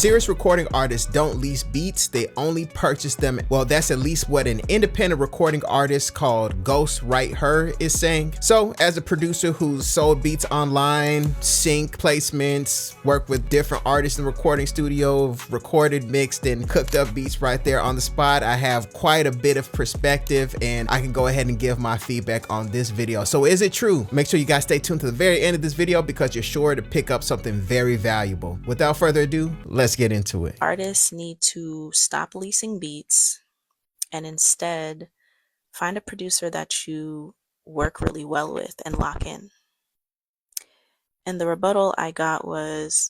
Serious recording artists don't lease beats, they only purchase them. Well, that's at least what an independent recording artist called Ghost Write Her is saying. So as a producer who's sold beats online, sync placements, worked with different artists in the recording studio, recorded, mixed, and cooked up beats right there on the spot, I have quite a bit of perspective and I can go ahead and give my feedback on this video. So is it true? Make sure you guys stay tuned to the very end of this video because you're sure to pick up something very valuable. Without further ado, let's get into it. Artists need to stop leasing beats and instead find a producer that you work really well with and lock in. And the rebuttal I got was,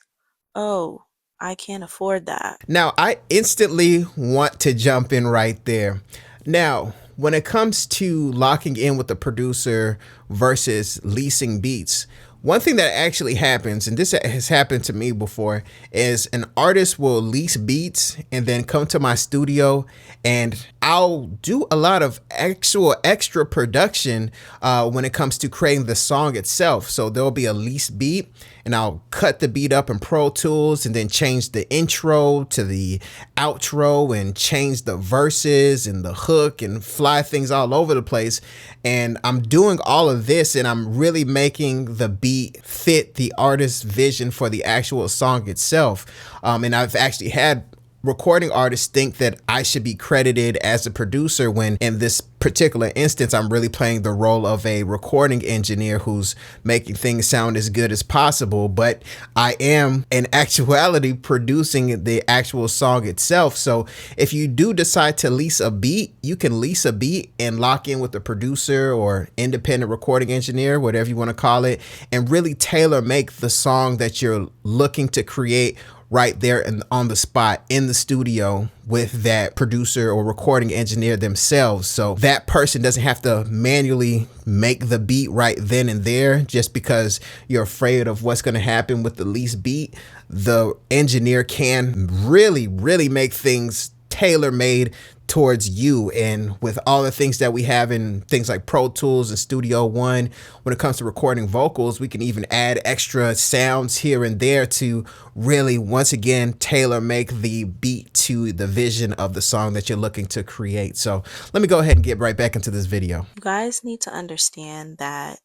oh, I can't afford that. Now, I instantly want to jump in right there. Now, when it comes to locking in with the producer versus leasing beats, one thing that actually happens, and this has happened to me before, is an artist will lease beats and then come to my studio and I'll do a lot of actual extra production when it comes to creating the song itself. So there'll be a leased beat and I'll cut the beat up in Pro Tools and then change the intro to the outro and change the verses and the hook and fly things all over the place. And I'm doing all of this and I'm really making the beat fit the artist's vision for the actual song itself. And I've actually had recording artists think that I should be credited as a producer when in this particular instance, I'm really playing the role of a recording engineer who's making things sound as good as possible. But I am in actuality producing the actual song itself. So if you do decide to lease a beat, you can lease a beat and lock in with the producer or independent recording engineer, whatever you want to call it, and really tailor make the song that you're looking to create right there and on the spot in the studio with that producer or recording engineer themselves. So that person doesn't have to manually make the beat right then and there just because you're afraid of what's going to happen with the leased beat. The engineer can really make things tailor-made towards you. And with all the things that we have in things like Pro Tools and Studio One, when it comes to recording vocals, we can even add extra sounds here and there to really, once again, tailor make the beat to the vision of the song that you're looking to create. So let me go ahead and get right back into this video. You guys need to understand that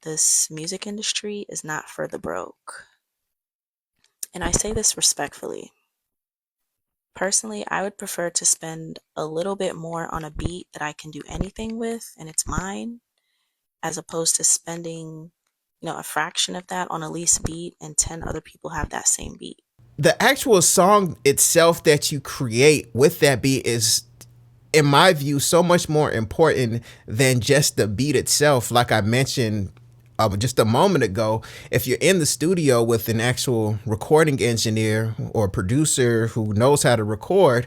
this music industry is not for the broke. And I say this respectfully. Personally, I would prefer to spend a little bit more on a beat that I can do anything with and it's mine, as opposed to spending, a fraction of that on a leased beat and 10 other people have that same beat. The actual song itself that you create with that beat is, in my view, so much more important than just the beat itself. Like I mentioned just a moment ago, if you're in the studio with an actual recording engineer or producer who knows how to record,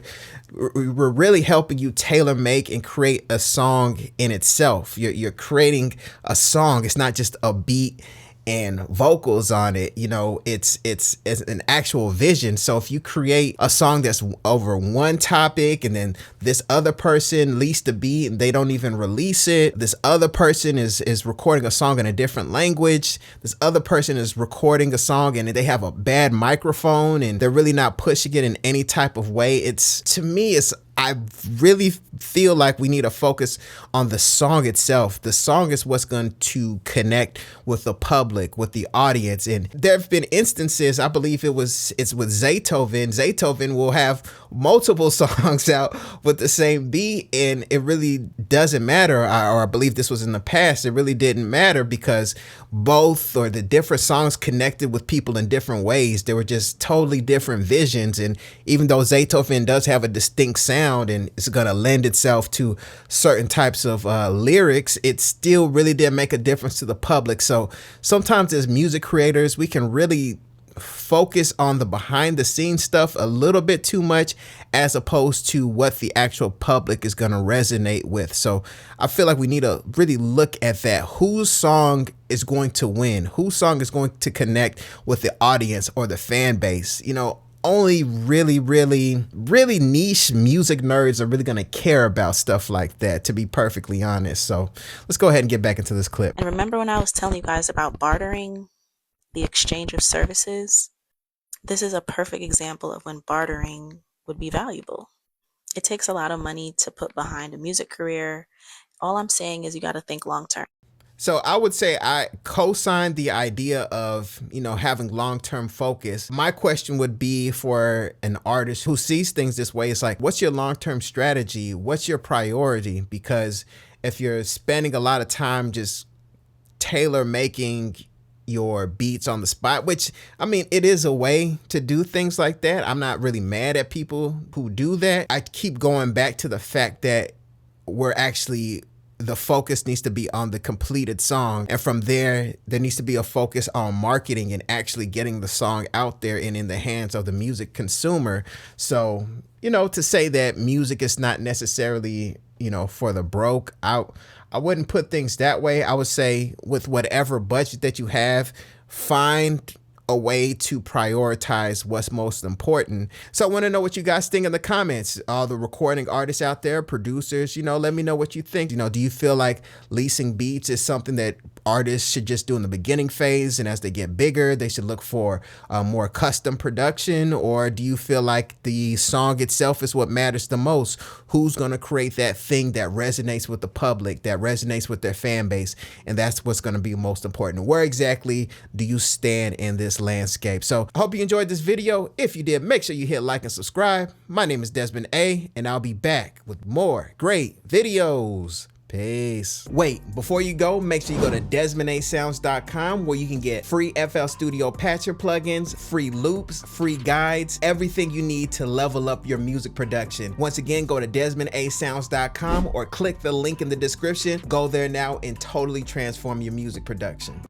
we're really helping you tailor make and create a song in itself. You're creating a song. It's not just a beat and vocals on it. It's an actual vision. So if you create a song that's over one topic and then this other person leased the beat and they don't even release it, this other person is recording a song in a different language, this other person is recording a song and they have a bad microphone and they're really not pushing it in any type of way, I really feel like we need to focus on the song itself. The song is what's going to connect with the public, with the audience. And there have been instances, I believe it's with Zaytoven. Zaytoven will have multiple songs out with the same beat and it really doesn't matter. Or I believe this was in the past. It really didn't matter because both or the different songs connected with people in different ways. They were just totally different visions. And even though Zaytoven does have a distinct sound and it's going to lend itself to certain types of lyrics, it still really did make a difference to the public. So sometimes as music creators, we can really focus on the behind the scenes stuff a little bit too much as opposed to what the actual public is going to resonate with. So I feel like we need to really look at that. Whose song is going to win? Whose song is going to connect with the audience or the fan base? Only really niche music nerds are really going to care about stuff like that, to be perfectly honest. So let's go ahead and get back into this clip. And remember when I was telling you guys about bartering, the exchange of services? This is a perfect example of when bartering would be valuable. It takes a lot of money to put behind a music career. All I'm saying is you got to think long term. So I would say I co-sign the idea of, having long-term focus. My question would be for an artist who sees things this way, it's like, what's your long-term strategy? What's your priority? Because if you're spending a lot of time just tailor making your beats on the spot, which, I mean, it is a way to do things like that. I'm not really mad at people who do that. I keep going back to the fact that the focus needs to be on the completed song. And from there needs to be a focus on marketing and actually getting the song out there and in the hands of the music consumer. So, to say that music is not necessarily, for the broke, I wouldn't put things that way. I would say with whatever budget that you have, find a way to prioritize what's most important. So I want to know what you guys think in the comments. All the recording artists out there, producers, let me know what you think. Do you feel like leasing beats is something that artists should just do in the beginning phase, and as they get bigger, they should look for more custom production? Or do you feel like the song itself is what matters the most? Who's going to create that thing that resonates with the public, that resonates with their fan base? And that's what's going to be most important. Where exactly do you stand in this landscape? So I hope you enjoyed this video. If you did, make sure you hit like and subscribe. My name is Desmond A, and I'll be back with more great videos. Peace. Wait, before you go, make sure you go to DesmondASounds.com, where you can get free FL Studio Patcher plugins, free loops, free guides, everything you need to level up your music production. Once again, go to DesmondASounds.com or click the link in the description. Go there now and totally transform your music production.